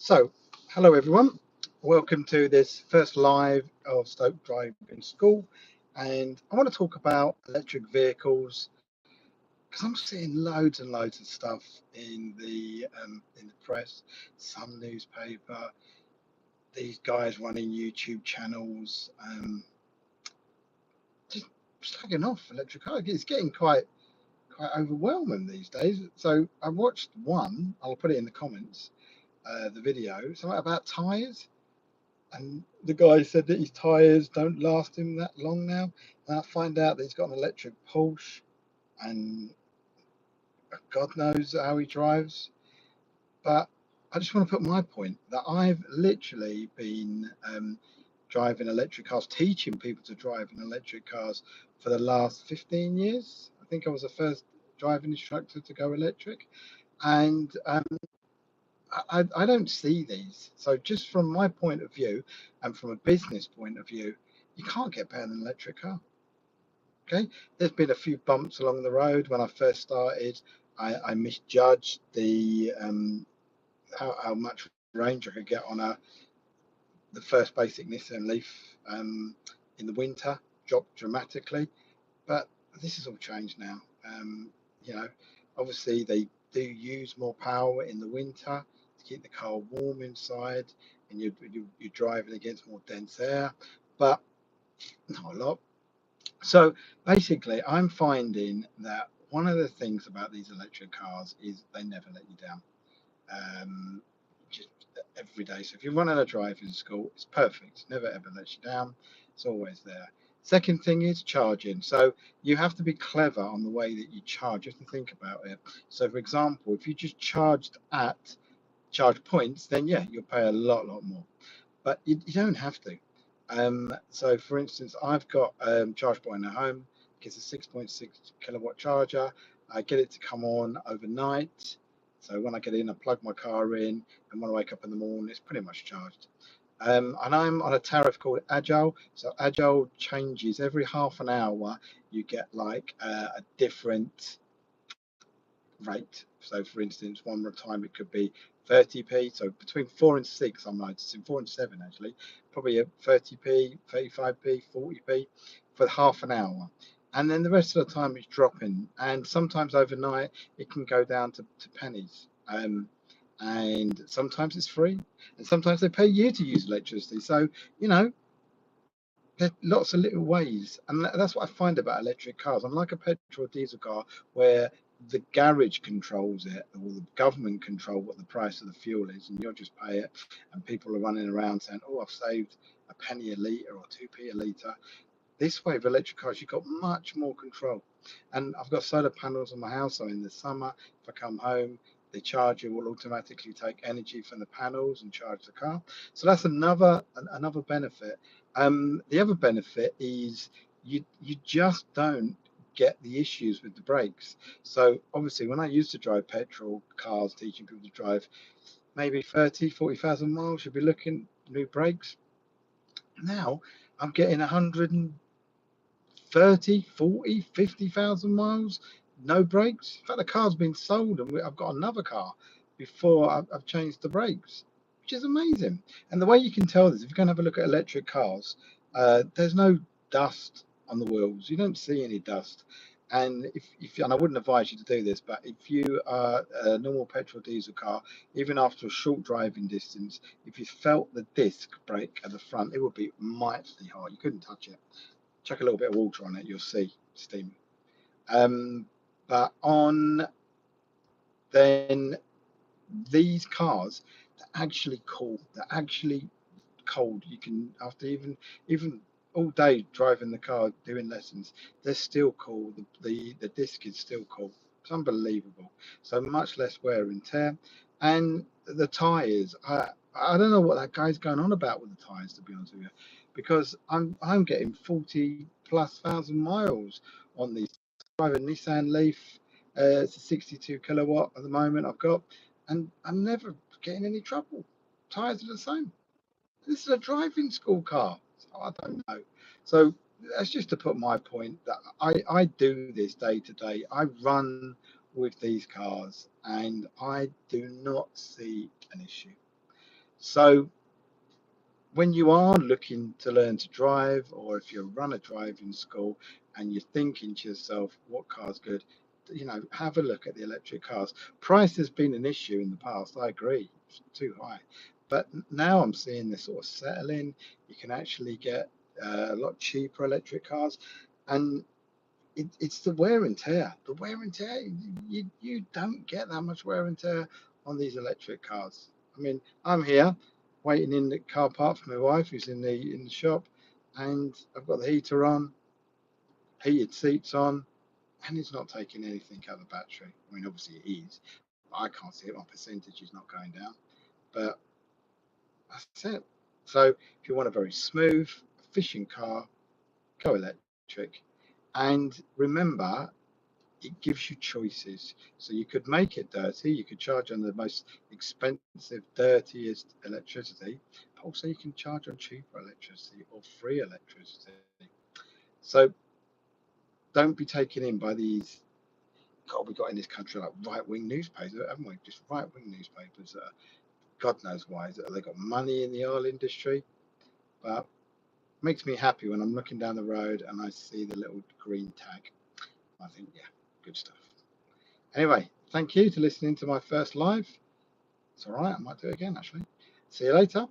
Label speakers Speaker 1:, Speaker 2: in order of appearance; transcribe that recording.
Speaker 1: So, hello everyone. Welcome to this first live of Stoke Driving School, and I want to talk about electric vehicles because I'm seeing loads and loads of stuff in the press, some newspaper, these guys running YouTube channels, just slagging off electric cars. It's getting quite overwhelming these days. So I watched one. I'll put it in the comments. The video, something about tyres. And the guy said that his tyres don't last him that long now. And I find out that he's got an electric Porsche, and God knows how he drives. But I just want to put my point that I've literally been driving electric cars, teaching people to drive in electric cars for the last 15 years. I think I was the first driving instructor to go electric. And I don't see these. So just from my point of view and from a business point of view, you can't get better than an electric car. Okay. There's been a few bumps along the road. When I first started, I misjudged the how much range I could get on the first basic Nissan Leaf in the winter, dropped dramatically. But this has all changed now. You know, obviously they do use more power in the winter to keep the car warm inside, and you're driving against more dense air, but not a lot. So basically, I'm finding that one of the things about these electric cars is they never let you down. Um, just every day. So if you're running a driving school, it's perfect. Never ever lets you down. It's always there. Second thing is charging. So you have to be clever on the way that you charge. You have to think about it. So for example, if you just charged at charge points, then yeah, you'll pay a lot more. But you don't have to. So for instance, I've got charge point at home. It's a 6.6 kilowatt charger. I get it to come on overnight. So when I get in, I plug my car in, and when I wake up in the morning, it's pretty much charged. And I'm on a tariff called Agile. So Agile changes every half an hour. You get like a different rate. So for instance, one time it could be 30p. So between 4 and 6, I'm noticing 4 and 7 actually, probably a 30p, 35p, 40p for half an hour. And then the rest of the time it's dropping. And sometimes overnight it can go down to pennies. And sometimes it's free, and sometimes they pay you to use electricity. So, you know, there's lots of little ways, and that's what I find about electric cars. Unlike a petrol or diesel car, where the garage controls it, or the government control what the price of the fuel is, and you'll just pay it, and people are running around saying, "Oh, I've saved a penny a litre or 2p a litre." This way, with electric cars, you've got much more control. And I've got solar panels on my house, so in the summer, if I come home, the charger will automatically take energy from the panels and charge the car. So that's another benefit. The other benefit is you just don't get the issues with the brakes. So obviously, when I used to drive petrol cars, teaching people to drive maybe 40,000 miles, you'd be looking new brakes. Now I'm getting 100 30, 40, 50,000 miles, no brakes. In fact, the car's been sold, and I've got another car before I've changed the brakes, which is amazing. And the way you can tell this, if you can have a look at electric cars, there's no dust on the wheels. You don't see any dust. And and I wouldn't advise you to do this, but if you are a normal petrol diesel car, even after a short driving distance, if you felt the disc brake at the front, it would be mightily hard. You couldn't touch it. Chuck a little bit of water on it, you'll see steam. Um, but on then these cars, they're actually cool. They're actually cold. You can after even all day driving the car doing lessons, they're still cool. The disc is still cool. It's unbelievable. So much less wear and tear, and the tires. I don't know what that guy's going on about with the tires, to be honest with you, because I'm getting 40,000+ miles on these. I drive a Nissan Leaf. It's a 62 kilowatt at the moment I've got, and I'm never getting any trouble. Tires are the same. This is a driving school car. So I don't know. So that's just to put my point that I do this day to day. I run with these cars, and I do not see an issue. So when you are looking to learn to drive, or if you run a driving school and you're thinking to yourself, what car's good? Have a look at the electric cars. Price has been an issue in the past. I agree, it's too high. But now I'm seeing this sort of settling. You can actually get a lot cheaper electric cars, and it's the wear and tear. The wear and tear, you don't get that much wear and tear on these electric cars. I mean, I'm here waiting in the car park for my wife who's in the shop, and I've got the heater on, heated seats on, and it's not taking anything out of the battery. I mean, obviously it is, but I can't see it. My percentage is not going down, but that's it. So if you want a very smooth, efficient car, go electric. And remember, it gives you choices. So you could make it dirty, you could charge on the most expensive, dirtiest electricity, but also you can charge on cheaper electricity or free electricity. So don't be taken in by these. God, we got in this country like right-wing newspapers, haven't we? Just right-wing newspapers that are, God knows why, that they got money in the oil industry. But it makes me happy when I'm looking down the road and I see the little green tag. I think, yeah, good stuff. Anyway, thank you for listening to my first live. It's all right, I might do it again actually. See you later.